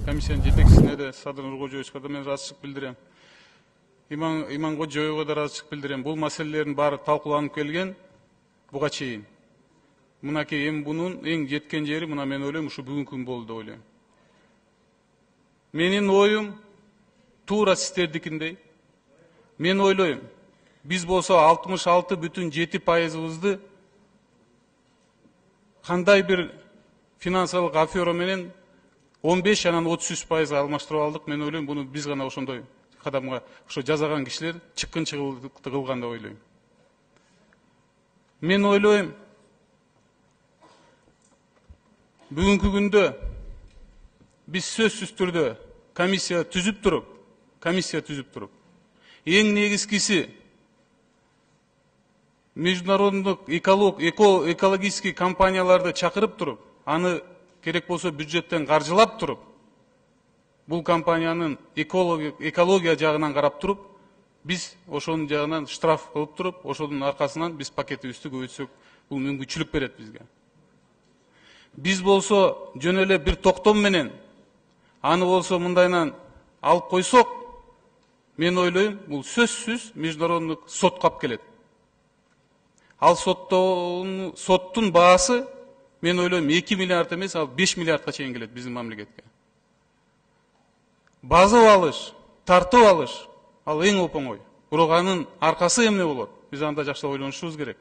комиссиянын жетекчисине де Садыр Нуркожоевичке да мен ыраазычылык билдирем. Иманкожоевго да ыраазычылык билдирем. Бул маселелердин баары талкууланып келген буга чейин. Мынакей эми бунун эң жеткен жери мына мен ойлойм ушу бүгүнкү күн болду деп ойлойм. Менин оюм туура сиздердикиндей. Мен ойлойм, биз болсо 66,7%-ыбызды кандай бир финансылык афера менен 15 анан 33%-га алмаштырып алдык. Мен ойлойм, буну биз гана ошондой кадамга ошо жазаган кишилер чыккынчылыкты кылган деп ойлойм. Мен ойлойм, бүгүнкү күндө биз сөзсүз түрдө комиссия түзүп туруп, эң негизгиси международдук экологический компанияларды чакырып туруп, аны керек болсо бюджеттен каржылап туруп, бул компаниянын экология жагынан карап туруп, биз ошонун жагынан штраф кылып туруп, ошонун аркасынан биз пакетибизди көбөйтсөк, бул мүмкүнчүлүк берет бизге. Биз болсо жөн эле бир токтом менен аны болсо мындайынан алып койсок, мен ойлойм, бул сөзсүз международдук сотко алып келет. Ал соттун баасы мен ойлойм 2 миллиард эмес, ал 5 миллиардка чейин келет биздин мамлекетке. Базып алыш, тартып алыш, ал эң оңой. Бирок анын аркасы эмне болот? Биз анда жакшылап ойлонушубуз керек.